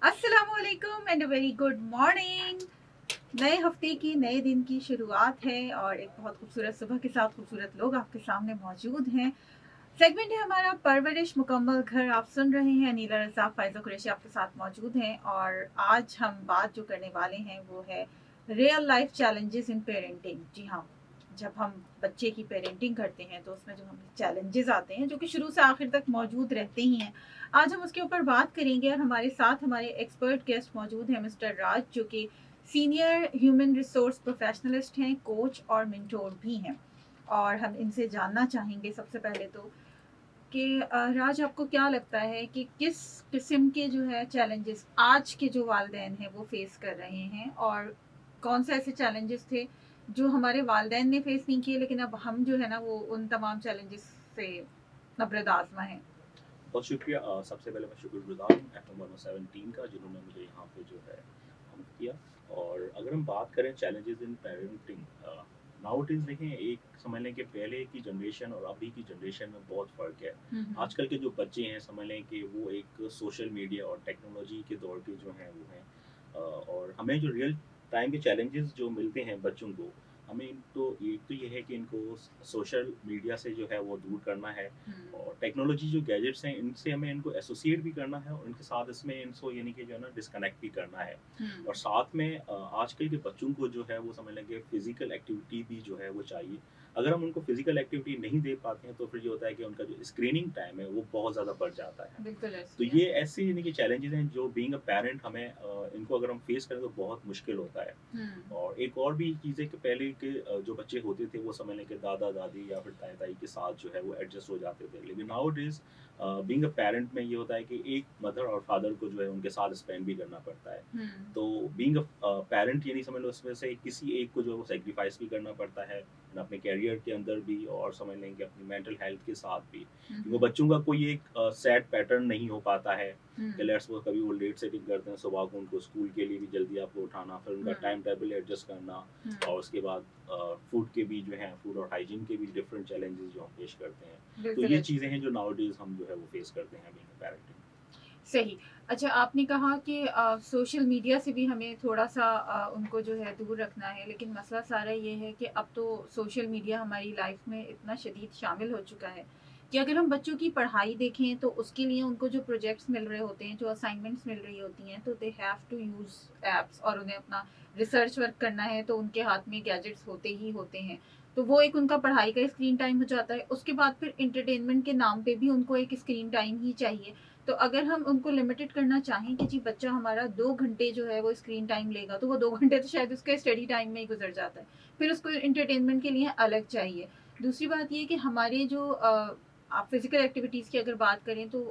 अस्सलामुअलैकुम and very good morning. नए हफ्ते की नए दिन की शुरुआत है और एक बहुत खूबसूरत सुबह के साथ खूबसूरत लोग आपके सामने मौजूद हैं। सेगमेंट है हमारा परवरिश मुकम्मल घर। आप सुन रहे हैं नीला रज़ा फायज़ा कुरैशी आपके साथ मौजूद हैं और आज हम बात जो करने वाले हैं वो है real life challenges in parenting. जी हाँ, जब हम बच्चे की पेरेंटिंग करते हैं तो उसमें जो हमें चैलेंजेस आते हैं जो कि शुरू से आखिर तक मौजूद रहते ही हैं, आज हम उसके ऊपर बात करेंगे। और हमारे साथ हमारे एक्सपर्ट गेस्ट मौजूद हैं, मिस्टर राज जो कि सीनियर ह्यूमन रिसोर्स प्रोफेशनलिस्ट हैं, कोच और मेंटोर भी हैं। और हम इनसे जानना चाहेंगे सबसे पहले तो कि राज, आपको क्या लगता है कि किस किस्म के जो है चैलेंजेस आज के जो वालिदैन हैं वो फेस कर रहे हैं, और कौन से ऐसे चैलेंजेस थे जो हमारे वालिदैन ने फेस नहीं किए लेकिन अब हम जो है ना वो उन तमाम चैलेंजेस से नबरद आजमा है। बहुत शुक्रिया। सबसे पहले मैं शुक्रगुजार हूँ FM 107 टीम का, जिन्होंने मुझे यहाँ पे जो है हम किया। और अगर हम बात करें चैलेंजेस इन पेरेंटिंग, नाउअडेज देखें, एक समझ लें कि पहले की जनरेशन और अभी की जनरेशन में बहुत फ़र्क है। आजकल के जो बच्चे हैं समझ लें कि वो एक सोशल मीडिया और टेक्नोलॉजी के दौर के जो हैं वो हैं। और हमें जो रियल टाइम के चैलेंजेस जो मिलते हैं बच्चों को, हमें इनको एक तो ये है कि इनको सोशल मीडिया से जो है वो दूर करना है। और टेक्नोलॉजी जो गैजेट्स हैं इनसे हमें इनको एसोसिएट भी करना है और इनके साथ इसमें इनको यानी कि जो है ना डिस्कनेक्ट भी करना है। और साथ में आजकल के बच्चों को जो है वो समझ लें कि फिजिकल एक्टिविटी भी जो है वो चाहिए। अगर हम उनको फिजिकल एक्टिविटी नहीं दे पाते हैं तो फिर ये होता है कि उनका जो स्क्रीनिंग टाइम है वो बहुत ज़्यादा बढ़ जाता है। बिल्कुल तो ऐसे ये ऐसे यानी कि चैलेंजेस हैं जो बीइंग अ पेरेंट हमें इनको अगर हम फेस करें तो बहुत मुश्किल होता है। हैं। और एक और भी चीज़ है कि पहले के जो बच्चे होते थे वो समझ लें कि दादा दादी या फिर ताई ताई के साथ जो है वो एडजस्ट हो जाते थे, लेकिन now days being a parent में ये होता है कि एक मदर और फादर को जो है उनके साथ स्पेंड भी करना पड़ता है। तो बीइंग अ पेरेंट ये नहीं समझ लो उसमें से किसी एक को जो है वो सेक्रीफाइस भी करना पड़ता है अपने कैरियर के अंदर भी और समझ लें कि अपनी मेंटल हेल्थ के साथ भी, क्योंकि बच्चों का कोई एक सेट पैटर्न नहीं हो पाता है कि लेट्स सपोज कभी वो लेट सेटिंग करते हैं सुबह को, उनको स्कूल के लिए भी जल्दी आपको उठाना, फिर उनका टाइम टेबल एडजस्ट करना। और उसके बाद फूड के भी जो है फूड और हाइजीन के भी डिफरेंट चैलेंजेस जो हम फेस करते हैं। तो ये चीज़ें हैं जो नाउअडेज हम जो है वो फेस करते हैं बीइंग पेरेंटिंग। सही। अच्छा, आपने कहा कि सोशल मीडिया से भी हमें थोड़ा-सा उनको जो है दूर रखना है, लेकिन मसला सारा ये है कि अब तो सोशल मीडिया हमारी लाइफ में इतना शदीद शामिल हो चुका है कि अगर हम बच्चों की पढ़ाई देखें तो उसके लिए उनको जो प्रोजेक्ट्स मिल रहे होते हैं, जो असाइनमेंट्स मिल रही होती हैं, तो they have to use apps, और उन्हें अपना रिसर्च वर्क करना है तो उनके हाथ में गैजेट्स होते ही होते हैं। तो वो एक उनका पढ़ाई का स्क्रीन टाइम हो जाता है। उसके बाद फिर एंटरटेनमेंट के नाम पे भी उनको एक स्क्रीन टाइम ही चाहिए। तो अगर हम उनको लिमिटेड करना चाहें कि जी बच्चा हमारा 2 घंटे जो है वो स्क्रीन टाइम लेगा, तो वो 2 घंटे तो शायद उसके स्टडी टाइम में ही गुजर जाता है। फिर उसको इंटरटेनमेंट के लिए अलग चाहिए। दूसरी बात ये कि हमारे जो आप फिजिकल एक्टिविटीज़ की अगर बात करें तो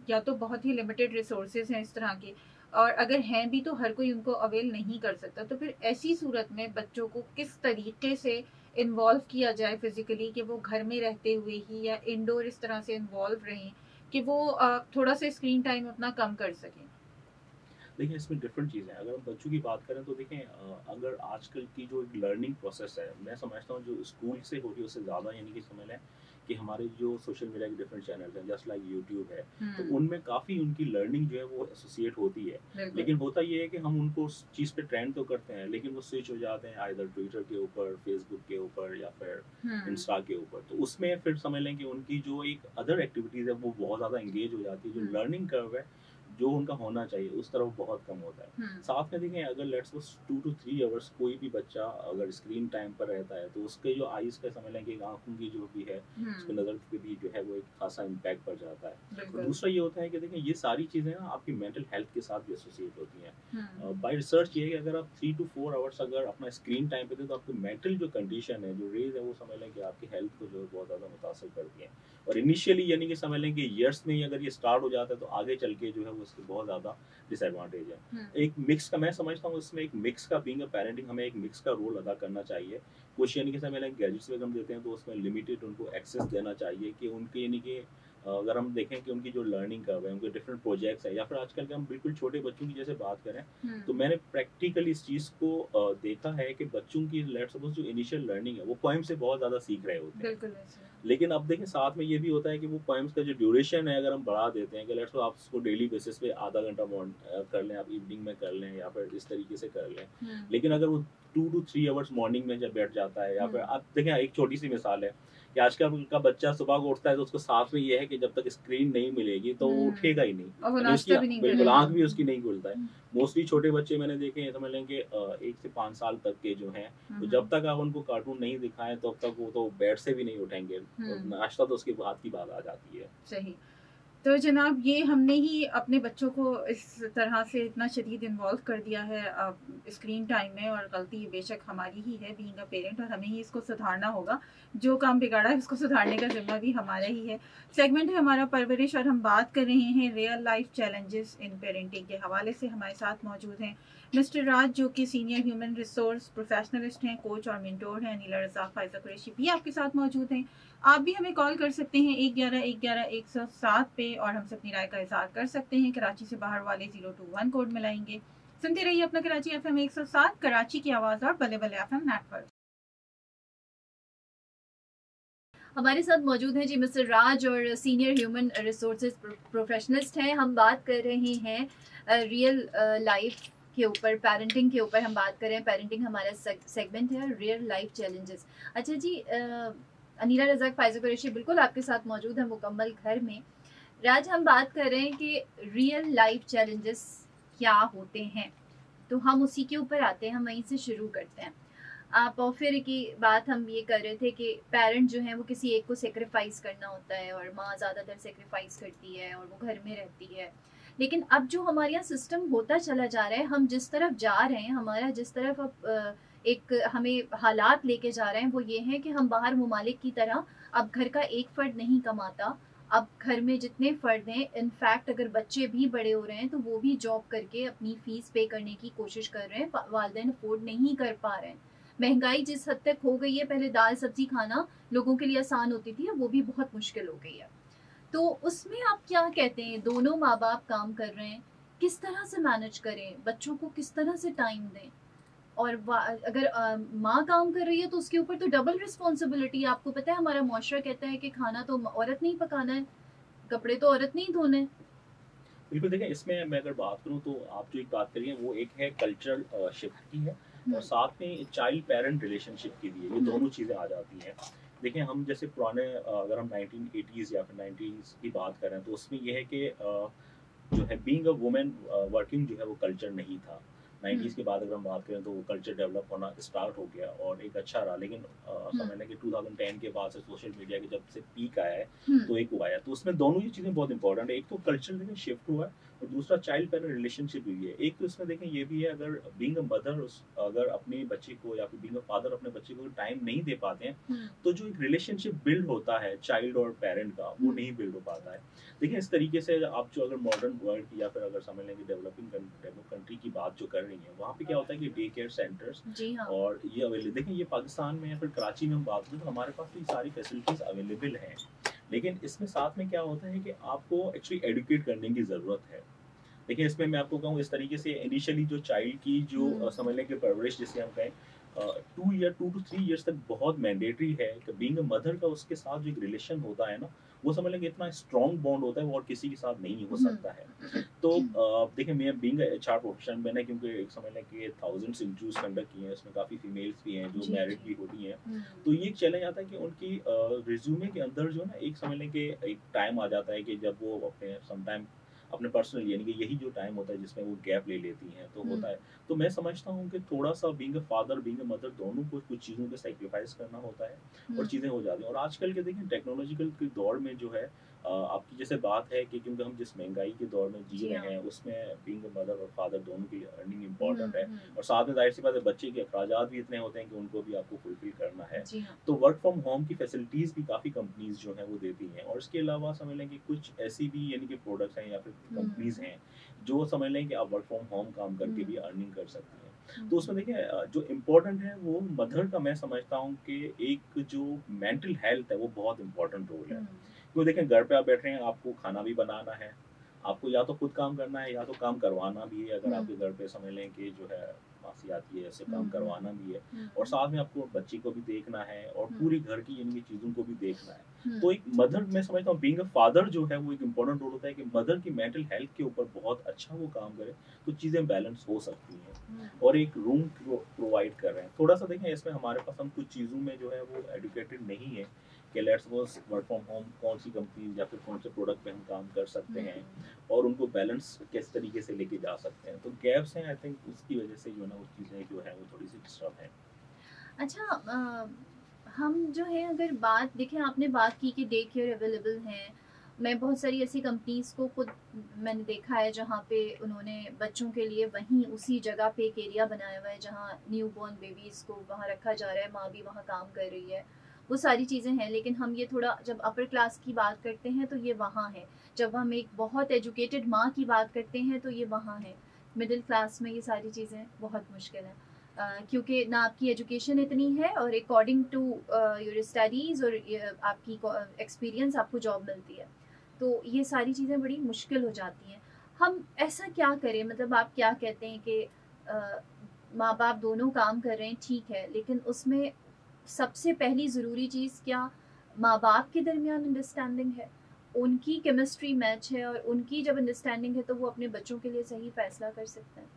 या तो बहुत ही लिमिटेड रिसोर्सेज हैं इस तरह के, और अगर हैं भी तो हर कोई उनको अवेल नहीं कर सकता। तो फिर ऐसी सूरत में बच्चों को किस तरीके से इन्वॉल्व किया जाए फिजिकली, कि वो घर में रहते हुए ही या इंडोर इस तरह से इन्वॉल्व रहें कि वो थोड़ा सा स्क्रीन टाइम अपना कम कर सकें। देखिए इसमें डिफरेंट चीज़ें हैं। अगर हम बच्चों की बात करें तो देखें, अगर आजकल की जो एक लर्निंग प्रोसेस है मैं समझता हूँ जो स्कूल से हो रही है उससे ज़्यादा यानी कि समझ लें कि हमारे जो सोशल मीडिया के डिफरेंट चैनल्स हैं जस्ट लाइक यूट्यूब है, तो उनमें काफ़ी उनकी लर्निंग जो है वो एसोसिएट होती है। लेकिन होता ये है कि हम उनको उस चीज़ पे ट्रेंड तो करते हैं लेकिन वो स्विच हो जाते हैं आइदर ट्विटर के ऊपर, फेसबुक के ऊपर या फिर इंस्टा के ऊपर। तो उसमें फिर समझ लें कि उनकी जो एक अदर एक्टिविटीज़ है वो बहुत ज़्यादा इंगेज हो जाती है, जो लर्निंग कर्व है जो उनका होना चाहिए उस तरफ बहुत कम होता है। साथ में देखें, अगर लेट्स सपोज 2 to 3 आवर्स कोई भी बच्चा अगर स्क्रीन टाइम पर रहता है तो उसके जो आईज का समझ लें कि आंखों की जो भी है उसकी नज़र पे भी जो है वो एक खासा इम्पैक्ट पड़ जाता है। और दूसरा ये होता है कि देखें ये सारी चीज़ें ना आपकी मेंटल हेल्थ के साथ भी एसोसिएट होती हैं। बाय रिसर्च ये है कि अगर आप 3 to 4 आवर्स अगर अपना स्क्रीन टाइम पे दें तो आपकी मेंटल जो कंडीशन है, जो रेज है, वो समझ लें कि आपकी हेल्थ को जो है बहुत ज़्यादा मुतासर करती है। और इनिशियली यानी कि समझ लें कि ईयर्स में ही अगर ये स्टार्ट हो जाता है तो आगे चल के जो है वो इसके बहुत ज़्यादा डिसएडवांटेज है। एक मिक्स का मैं समझता हूँ इसमें एक मिक्स का बीइंग अ पेरेंटिंग हमें एक मिक्स का रोल अदा करना चाहिए। कुछ यानी कि समझ लें गैजेट्स वगैरह हम देते हैं तो उसमें लिमिटेड उनको एक्सेस देना चाहिए कि उनके यानी कि अगर हम देखें कि उनकी जो लर्निंग कर्व है, उनके डिफरेंट प्रोजेक्ट्स है, या फिर आजकल के हम बिल्कुल छोटे बच्चों की जैसे बात करें तो मैंने प्रैक्टिकली इस चीज़ को देखा है कि बच्चों की लेट्स सपोज जो इनिशियल लर्निंग है वो पोएम से बहुत ज़्यादा सीख रहे होते हैं। बिल्कुल ऐसे। लेकिन अब देखें साथ में ये भी होता है कि वो पोएम्स का जो ड्यूरेशन है अगर हम बढ़ा देते हैं कि लेट्स सो आप उसको डेली बेसिस पे आधा घंटा कर लें, आप इवनिंग में कर लें या फिर इस तरीके से कर लें। हम्म। लेकिन अगर वो 2 टू 3 आवर्स मॉर्निंग में जब बैठ जाता है या फिर हम्म। आप देखें एक छोटी-सी मिसाल है कि आजकल का बच्चा सुबह को उठता है तो उसको साथ में ये है कि जब तक स्क्रीन नहीं मिलेगी तो वो उठेगा ही नहीं। और वो यानी उसकी नाश्ता भी नहीं बिल्कुल करेगा। आँख भी उसकी नहीं खुलता है। मोस्टली छोटे बच्चे मैंने देखे हैं समझ लें कि 1 से 5 साल तक के जो हैं, तो जब तक आप उनको कार्टून नहीं दिखाएँ तब तक वो तो बेड से भी नहीं उठेंगे। और नाश्ता तो उसके बाद की बात आ जाती है। सही। तो जनाब ये हमने ही अपने बच्चों को इस तरह से इतना शदीद इन्वॉल्व कर दिया है स्क्रीन टाइम में, और गलती बेशक हमारी ही है बीइंग अ पेरेंट, और हमें ही इसको सुधारना होगा। जो काम बिगाड़ा है उसको सुधारने का जिम्मा भी हमारा ही है। सेगमेंट है हमारा परवरिश, और हम बात कर रहे हैं real life challenges in parenting के हवाले से। हमारे साथ मौजूद हैं मिस्टर राज, जो कि सीनियर ह्यूमन रिसोर्स प्रोफेशनलिस्ट हैं, कोच और मेंटोर हैं। अनीला रज़ा, फ़ाइज़ा कुरैशी भी आपके साथ मौजूद हैं। आप भी हमें कॉल कर सकते हैं 111-111-107 पे, और हमसे अपनी राय का इज़हार कर सकते हैं। कराची से बाहर वाले 021 कोड मिलाएंगे। सुनते रहिए अपना कराची FM 107, कराची की आवाज़ और बल्ले बल्ले FM नेटवर्क। हमारे साथ मौजूद हैं जी मिस्टर राज, और सीनियर ह्यूमन रिसोर्सेज प्रोफेशनलिस्ट हैं। हम बात कर रहे हैं रियल लाइफ के ऊपर, पेरेंटिंग के ऊपर हम बात कर रहे हैं। पेरेंटिंग हमारा सेगमेंट है, रियल लाइफ चैलेंजेस। अच्छा जी, अनीला रज़ाक, फ़ाइज़ा कुरैशी बिल्कुल आपके साथ मौजूद है मुकम्मल घर में। राज, हम बात कर रहे हैं कि रियल लाइफ चैलेंजेस क्या होते हैं, तो हम उसी के ऊपर आते हैं, हम वहीं से शुरू करते हैं। आप और फिर की बात हम ये कर रहे थे कि पेरेंट जो है वो किसी एक को सेक्रीफाइस करना होता है, और माँ ज़्यादातर सेक्रीफाइस करती है और वो घर में रहती है। लेकिन अब जो हमारे यहाँ सिस्टम होता चला जा रहा है, हम जिस तरफ जा रहे हैं, हमारा जिस तरफ अब एक हमें हालात लेके जा रहे हैं, वो ये है कि हम बाहर ममालिक की तरह अब घर का एक फ़र्द नहीं कमाता। अब घर में जितने फ़र्द हैं, इनफैक्ट अगर बच्चे भी बड़े हो रहे हैं तो वो भी जॉब करके अपनी फ़ीस पे करने की कोशिश कर रहे हैं, वालिदैन अफोर्ड नहीं कर पा रहे हैं। महंगाई जिस हद तक हो गई है, पहले दाल सब्जी खाना लोगों के लिए आसान होती थी, अब वो भी बहुत मुश्किल हो गई है। तो उसमें आप क्या कहते हैं, दोनों माँ बाप काम कर रहे हैं, किस तरह से मैनेज करें, बच्चों को किस तरह से टाइम दें? और अगर माँ काम कर रही है तो उसके ऊपर तो डबल रिस्पॉन्सिबिलिटी। आपको पता है हमारा मुआशरा कहता है कि खाना तो औरत नहीं पकाना है, कपड़े तो औरत नहीं धोने हैं। बिल्कुल देखें, इसमें मैं अगर बात करूँ तो आप जो एक बात करिए वो एक है कल्चरल शिफ्ट की है, और साथ में चाइल्ड पेरेंट रिलेशनशिप की भी है। ये दोनों चीज़ें आ जाती हैं। देखें, हम जैसे पुराने अगर हम 1980s या फिर 90s की बात करें तो उसमें ये है कि जो है बीइंग अ वुमेन वर्किंग जो है वो कल्चर नहीं था। 90s के बाद अगर हम बात करें तो वो कल्चर डेवलप होना स्टार्ट हो गया और एक अच्छा रहा। लेकिन समझ लें कि 2010 के बाद से सोशल मीडिया के जब से पीक आया है तो एक वो आया, तो उसमें दोनों ही चीज़ें बहुत इंपॉर्टेंट है। एक तो कल्चर देखें शिफ्ट हुआ है, और दूसरा चाइल्ड पेरेंट रिलेशनशिप भी है। एक तो इसमें देखें ये भी है, अगर बीइंग अ मदर अगर अपने बच्चे को या फिर बीइंग अ फादर अपने बच्चे को टाइम नहीं दे पाते हैं तो जो एक रिलेशनशिप बिल्ड होता है चाइल्ड और पेरेंट का, वो नहीं बिल्ड हो पाता है। देखिए, इस तरीके से आप जो अगर मॉडर्न वर्ल्ड की या फिर अगर समझ लें कि डेवलप कंट्री की बात जो कर रही है, वहाँ पे क्या होता है कि डे केयर सेंटर्स जी हाँ। और ये अवेलेबल। देखिए, ये पाकिस्तान में या फिर कराची में हम बात करें तो हमारे पास तो ये सारी फैसिलिटीज़ अवेलेबल हैं। लेकिन इसमें साथ में क्या होता है कि आपको एक्चुअली एडुकेट करने की ज़रूरत है। देखिए, इसमें मैं आपको कहूँ इस तरीके से इनिशियली जो चाइल्ड की जो समझ लें कि परवरिश जिसे हम कहें 2 टू 3 इयर्स तक बहुत मैंडेटरी है कि बीइंग अ मदर का उसके साथ जो एक रिलेशन होता है ना, वो समझ लें कि इतना स्ट्रॉन्ग बॉन्ड होता है वो और किसी के साथ नहीं हो सकता है। तो देखिए, मैं बीइंग अ एचआर प्रोफेशनल, मैंने क्योंकि एक समझ लें कि थाउजेंड्स इंटरव्यूज कंडक्ट किए हैं, उसमें काफ़ी फीमेल्स भी हैं जो मैरिड भी होती हैं। तो ये एक चैलेंज आता है कि उनकी रिज्यूमे के अंदर जो है ना, एक समझ लें कि एक टाइम आ जाता है कि जब वो अपने समटाइम अपने पर्सनल यानी कि यही जो टाइम होता है जिसमें वो गैप ले लेती हैं, तो होता है। तो मैं समझता हूँ कि थोड़ा-सा being a father, being a mother दोनों को कुछ चीज़ों पे सैक्रिफाइस करना होता है और चीज़ें हो जाती हैं। और आजकल के देखिए टेक्नोलॉजिकल के दौर में जो है आपकी जैसे बात है कि क्योंकि हम जिस महँगाई के दौर में जी रहे हैं, उसमें बीइंग अ मदर और फादर दोनों के लिए अर्निंग इम्पोर्टेंट है। और साथ में ज़ाहिर-सी बात है बच्चे के अखराजात भी इतने होते हैं कि उनको भी आपको फुलफ़िल करना है। तो वर्क फ्रॉम होम की फैसिलिटीज़ भी काफ़ी कंपनीज़ जो हैं वो देती हैं। और इसके अलावा समझ लें कि कुछ ऐसी भी यानी कि प्रोडक्ट्स हैं या फिर कंपनीज़ हैं, जो समझ लें कि आप वर्क फ्रॉम होम काम करके भी अर्निंग कर सकती हैं। तो उसमें देखिए जो इम्पोर्टेंट है वो मदर का मैं समझता हूँ कि एक जो मेंटल हेल्थ है वो बहुत इम्पोर्टेंट रोल है। क्योंकि देखिए, घर पे आप बैठ रहे हैं, आपको खाना भी बनाना है, आपको या तो खुद काम करना है या तो काम करवाना भी है। अगर आपके घर पे समझ लें कि जो है मासी आती है, उससे काम हम्म, करवाना भी है और हम्म, साथ में आपको बच्चे को भी देखना है और हम्म, पूरी घर की यानी कि चीज़ों को भी देखना है। हम्म, तो एक मदर मैं समझता हूँ बीइंग अ फादर जो है वो एक इम्पोर्टेंट रोल होता है कि मदर की मेंटल हेल्थ के ऊपर बहुत अच्छा वो काम करे, तो चीज़ें बैलेंस हो सकती हैं। हम्म, और एक रूम प्रोवाइड कर रहे हैं। थोड़ा-सा देखें इसमें हमारे पास हम कुछ चीज़ों में जो है वो एजुकेटेड नहीं है कि let's suppose work from home कौन-सी कंपनी या फिर कौन से प्रोडक्ट पे हम काम कर सकते हम्म, हैं और उनको बैलेंस किस तरीके से लेके जा सकते हैं। तो गैप्स हैं आई थिंक उसकी वज़ह से जो है ना वो चीज़ें जो है वो थोड़ी-सी डिस्टर्ब हैं। अच्छा, हम जो है अगर बात देखें, आपने बात की कि डे केयर अवेलेबल हैं। मैं बहुत सारी ऐसी कंपनीज को खुद मैंने देखा है जहाँ पे उन्होंने बच्चों के लिए वहीं उसी जगह पे एक एरिया बनाया हुआ है जहाँ न्यू बॉर्न बेबीज़ को वहाँ रखा जा रहा है, माँ भी वहाँ काम कर रही है। वो सारी चीज़ें हैं, लेकिन हम ये थोड़ा जब अपर क्लास की बात करते हैं तो ये वहाँ है। जब हम एक बहुत एजुकेटेड माँ की बात करते हैं तो ये वहाँ है। मिडिल क्लास में ये सारी चीज़ें बहुत मुश्किल है, क्योंकि ना आपकी एजुकेशन इतनी है और अकॉर्डिंग टू योर स्टडीज़ और आपकी एक्सपीरियंस आपको जॉब मिलती है। तो ये सारी चीज़ें बड़ी मुश्किल हो जाती हैं। हम ऐसा क्या करें, मतलब आप क्या कहते हैं कि माँ बाप दोनों काम कर रहे हैं, ठीक है, लेकिन उसमें सबसे पहली ज़रूरी चीज़ क्या माँ बाप के दरमियान अंडरस्टैंडिंग है, उनकी केमिस्ट्री मैच है और उनकी जब अंडरस्टैंडिंग है तो वो अपने बच्चों के लिए सही फैसला कर सकते हैं।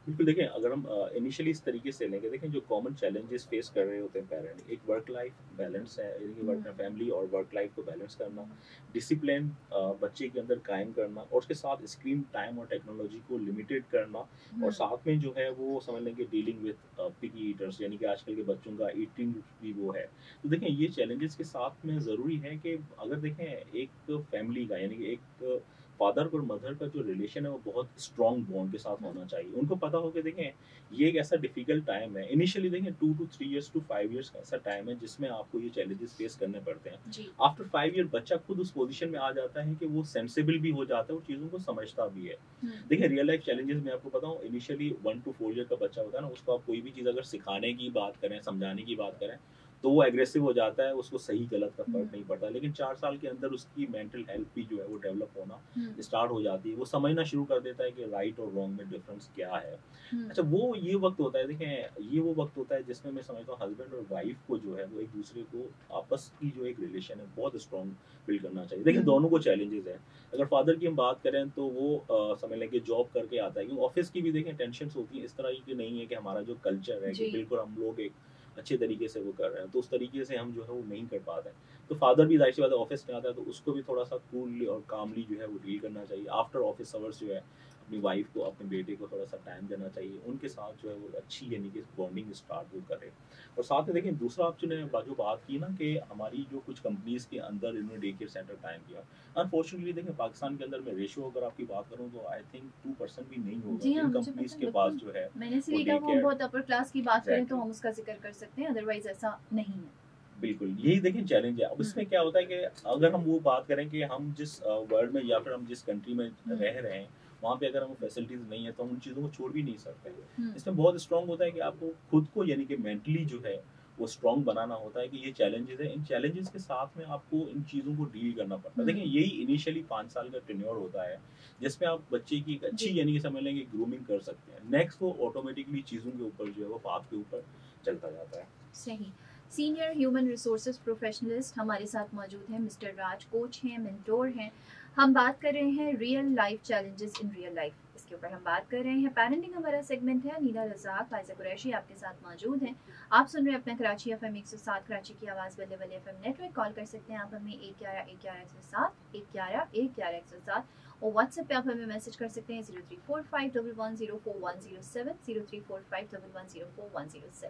बिल्कुल देखिए, अगर हम इनिशियली इस तरीके से लेंगे, देखें जो कॉमन चैलेंजेस फेस कर रहे होते हैं पेरेंट, एक वर्क लाइफ बैलेंस है, यानी कि वर्क हम्म, फैमिली और वर्क लाइफ को बैलेंस करना, हम्म, डिसिप्लिन बच्चे के अंदर कायम करना और उसके साथ स्क्रीन टाइम और टेक्नोलॉजी को लिमिटेड करना और हम्म, साथ में जो है वो समझ लें कि डीलिंग विद पिकी ईटर्स, यानी कि आजकल के बच्चों का ईटिंग भी वो है। तो देखें ये चैलेंजेस के साथ में ज़रूरी है कि अगर देखें एक फैमिली का यानी कि एक फादर और मदर का जो रिलेशन है वो बहुत स्ट्रॉन्ग बॉन्ड के साथ हम्म, होना चाहिए। उनको पता हो कि देखें ये एक ऐसा डिफिकल्ट टाइम है। इनिशियली देखें 2 टू 3 इयर्स टू 5 इयर्स का ऐसा टाइम है जिसमें आपको ये चैलेंजेस फेस करने पड़ते हैं। जी, आफ्टर 5 ईयर बच्चा खुद उस पोज़ीशन में आ जाता है कि वो सेंसिबल भी हो जाता है और चीज़ों को समझता भी है। हम्म, देखिए रियल लाइफ चैलेंजेस मैं आपको बताऊँ, इनिशियली 1 टू 4 ईयर का बच्चा होता है ना, उसको आप कोई भी चीज़ अगर सिखाने की बात करें, समझाने की बात करें, तो वो एग्रेसिव हो जाता है, उसको सही गलत का फ़र्क नहीं हम्म, पड़ता। लेकिन 4 साल के अंदर उसकी मेंटल हेल्थ भी जो है वो डेवलप होना हम्म, स्टार्ट हो जाती है। वो समझना शुरू कर देता है कि राइट और रॉन्ग में डिफरेंस क्या है। हम्म, अच्छा, वो ये वक़्त होता है, देखें ये वो वक़्त होता है जिसमें मैं समझता हूँ हस्बैंड और वाइफ़ को जो है वो एक-दूसरे को आपस की जो एक रिलेशन है बहुत स्ट्रॉन्ग बिल्ड करना चाहिए। देखिए हम्म, दोनों को चैलेंजेज़ हैं। अगर फादर की हम बात करें तो वो समझ लें कि जॉब करके आता है, क्योंकि ऑफ़िस की भी देखें टेंशन्स होती हैं। इस तरह की नहीं है कि हमारा जो कल्चर है कि जी, बिल्कुल हम लोग एक अच्छे तरीके से वो कर रहे हैं, तो उस तरीके से हम जो है वो नहीं कर पाते हैं। तो फादर भी ज़ाहिर-सी बात है ऑफ़िस में आता है तो उसको भी थोड़ा-सा कूलली और कामली जो है वो डील करना चाहिए। आफ्टर ऑफ़िस आवर्स जो है अपनी वाइफ़ को, अपने बेटे को थोड़ा-सा टाइम देना चाहिए। उनके साथ जो है वो अच्छी यानी कि बॉन्डिंग स्टार्ट वो करे। और साथ में देखिए दूसरा आपने जो बात की ना कि हमारी जो कुछ कंपनीज़ के अंदर इन्होंने डे केयर सेंटर कायम किया। अनफॉर्चुनेटली देखिए पाकिस्तान के अंदर मैं रेशियो अगर आपकी बात करूँ तो आई थिंक 2% भी नहीं होगा जी हाँ, जिन मुझे पता कंपनीज़ है के पास बिल्कुल। जो है मैंने वो इसलिए कहा डे वो हम केयर। बहुत अपर क्लास की बात करें तो एग्ज़ैक्टली। हम उसका ज़िक्र कर सकते हैं, अदरवाइज़ ऐसा नहीं है। बिल्कुल, यही देखिए चैलेंज है। अब हुँ, इसमें क्या होता है कि अगर हम वो बात करें कि हम जिस वर्ल्ड में या फिर हम जिस कंट्री में हुँ, रह रहे हैं, वहाँ पे अगर हमें फैसिलिटीज़ नहीं है, तो हम उन चीज़ों को छोड़ भी नहीं सकते। हुँ, इसमें बहुत स्ट्रॉन्ग होता है कि आपको खुद को यानी कि मेंटली जो है, वो स्ट्रॉन्ग बनाना होता है कि ये चैलेंजेज़ हैं, इन चैलेंजेज़ के साथ में आपको इन चीज़ों को डील करना पड़ता है। हुँ, देखिए, यही इनिशियली 5 साल का टेन्योर होता है, जिसमें आप बच्चे की एक जी, अच्छी यानी कि समझ लें कि ग्रूमिंग कर सकते हैं। नेक्स्ट वो ऑटोमैटिकली चीज़ों के ऊपर जो है, वो पाथ के ऊपर चलता जाता है। सही। सीनियर ह्यूमन रिसोर्सेज़ प्रोफेशनलिस्ट हमारे साथ मौजूद हैं, मिस्टर राज, कोच हैं, मेंटर हैं। हम बात कर रहे हैं real life challenges in real life, इसके ऊपर हम बात कर रहे हैं। पैरेंटिंग हमारा सेगमेंट है। नीला रज़ाक, फायज़ा कुरैशी आपके साथ मौजूद हैं। आप सुन रहे हैं अपना कराची एफएम 107 कराची की आवाज़ बल्ले बल्ले एफएम नेटवर्क। कॉल कर सकते हैं आप हमें 111-111-107 111-111-107 और व्हाट्सएप पे आप हमें मैसेज कर सकते हैं 0345 1104107 0345 1104107।